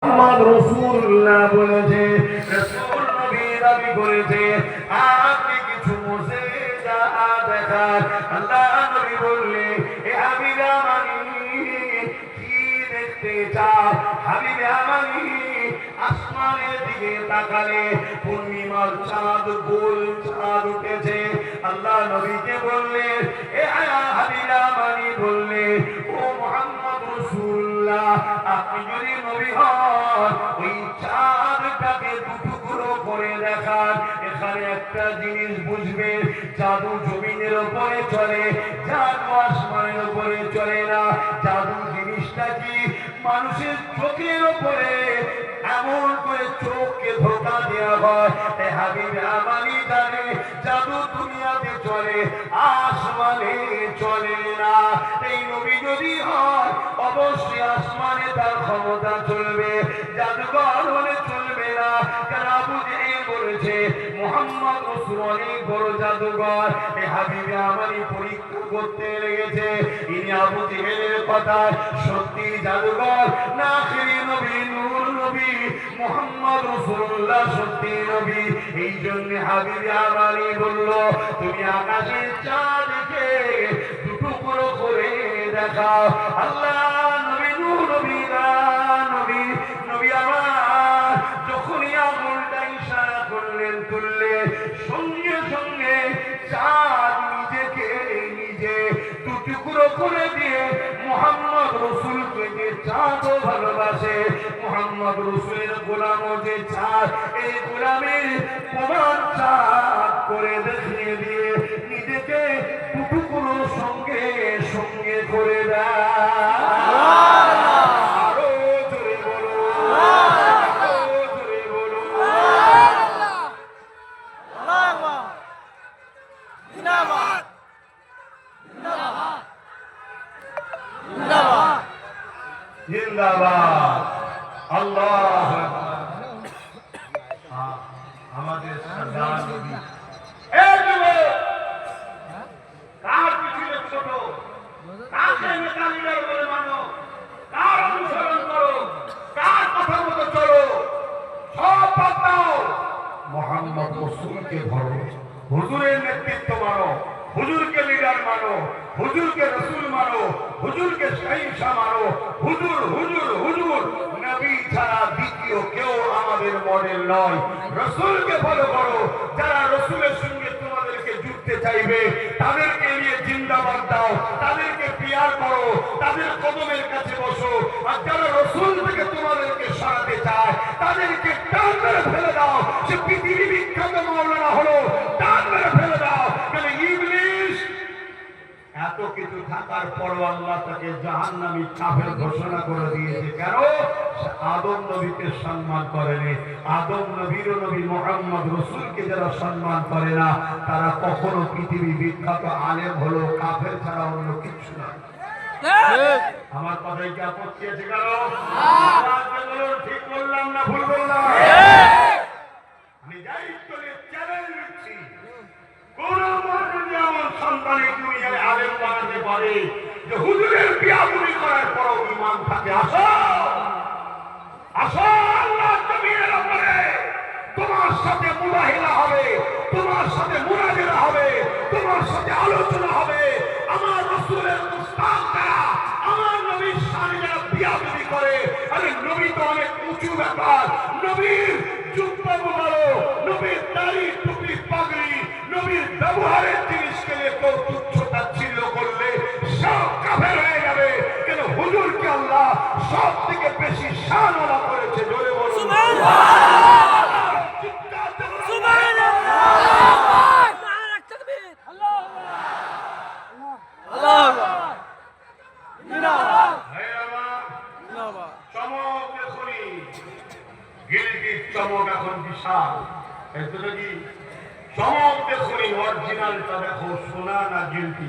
মুহাম্মদ রাসূলুল্লাহ বলেছে, রাসূল নবী দাবি করেছে আপনি কিছু মুজিজা দেখান। আল্লাহ নবী বললে, এ হাবিব আমানি কি দেখতে চাও? হাবিব আমানি আসমানের দিকে তাকালে পূর্ণিমার চাঁদ, গোল চাঁদ উঠেছে। আল্লাহ নবীকে বললে, এ হাবিব আমানি বললে, ও মুহাম্মদ রাসূলুল্লাহ আপনি যদি নবী হন ওই চাঁদটাকে দুটুকরো করে দেখান। এখানে একটা জিনিস বুঝবে, জাদু জমিনের উপরে চলে, জাদু আসমানের উপরে চলে না। জাদু জিনিসটা কি? মানুষের চোখের উপরে এমন করে চোখকে ধোকা দেওয়া হয়। হাবিব আমানি জানে জাদু দুনিয়াতে চলে, আসমানে চলে না। এই নবী যদি হয় অবশ্যই আসমানে তার ক্ষমতা চলবে, জাদুঘর হলে চলবে না। কারণ আবু জেহেল বলেছে মুহাম্মদ রাসূল অনেক বড় জাদুঘর। এই হাবিব আমানি পরীক্ষা করতে লেগেছে ইনি আবু জেহেলের কথা সত্যি জাদুঘর না আখিরি নবী নূর নবী মুহাম্মদ রাসূলুল্লাহ সত্যি নবী। এই জন্য হাবিব আমানি বলল, তুমি আকাশের চাঁদকে দুটুকরো করে দেখাও। আল্লাহ নবী নূর নবী নবী নবী আমার যখনই আঙুলটা ইশারা করলেন তুললে, সঙ্গে সঙ্গে চাঁদ নিজেকে নিজে দুটুকরো করে দিয়ে মুহাম্মদ রাসূলকে, যে চাঁদও ভালোবাসে মুহাম্মদ রাসূলের গোলামও যে চাঁদ, এই গোলামের প্রমাণ চাঁদ করে দেখিয়ে দিয়ে নিজেকে দুটুকরো সঙ্গে সঙ্গে করে দেয়। আরো জোরে বলো, আরো জোরে বলো। জিন্দাবাদ, আল্লাহ আমাদের সরদার নবী। এই যুবক, কার পিছনে ছোট, কাকে নেতা লিডার বলে মানো, কার অনুসরণ করো, কার কথা মতো চলো, সব বাদ দাও, মুহাম্মদ রাসূলকে ধরো, হুজুরের নেতৃত্ব মানো, হুজুরকে লিডার মানো, হুজুরকে রাসূল মানো, হুজুরকে শাহিনশাহ মানো। হুজুর হুজুর হুজুর, নবী ছাড়া দ্বিতীয় কেউ আমাদের মডেল নয়। রাসূলকে ফলো করো। যারা রাসূলের সঙ্গে তোমাদেরকে যুক্ত চাইবে তাদেরকে নিয়ে জিন্দাবাদ দাও, তাদেরকে পিয়ার করো, তাদের কদমের কাছে বসো। আর যারা রাসূল থেকে তোমাদেরকে সরাতে চায় তাদেরকে টান মেরে ফেলে দাও। সে পৃথিবী বিখ্যাত মাওলানা হলো, টান মেরে ফেলে দাও। কারণ ইবলিস এত কিছু থাকার পরও আল্লাহ তাকে জাহান্নামী কাফের ঘোষণা করে দিয়েছে। কেন? আদম নবীকে সম্মান করেনি। আদম নবীর নবী মুহাম্মদ রাসূলকে যারা সম্মান করে না তারা কখনো পৃথিবী বিখ্যাত আলেম হলো কাফের ছাড়া অন্য কিছু না। আমার কথাই কি আপত্তি আছে? কেন? ঠিক বললাম না ভুল বললাম? আমি দায়িত্ব নিয়ে চ্যালেঞ্জ দিচ্ছি, কোন মানুষ আমার সন্তানের দুনিয়ায় আলেম বানাতে পারে যে হুজুরের বিয়াদবি করার পরও ঈমান থাকে? আসো আসো, আল্লাহর জমিনের উপরে তোমার সাথে মুবাহিলা হবে, তোমার সাথে মুনাজারা হবে, তোমার সাথে আলোচনা হবে। আমার রাসূলের মুস্তাক যারা, আমার নবীর শানে যারা বিয়াদবি করে, আরে নবী তো অনেক উঁচু ব্যাপার। নবীর জুব্বা মুবারক, নবীর দাড়ি টুপি পাগড়ি, নবীর ব্যবহারের জিনিসকে নিয়ে কেউ তুচ্ছ তাচ্ছিল্য করলে সব কাফের হয়ে যাবে। কেন? হুজুরকে আল্লাহ সব থেকে বেশি শানওয়ালা করেছে। জোরে বলুন সুবহানাল্লাহ। চমক দেখুনি, গিলটির চমক এখন বিশাল। চমক দেখুনি, অরিজিনালটা দেখো, সোনা না গিলটি।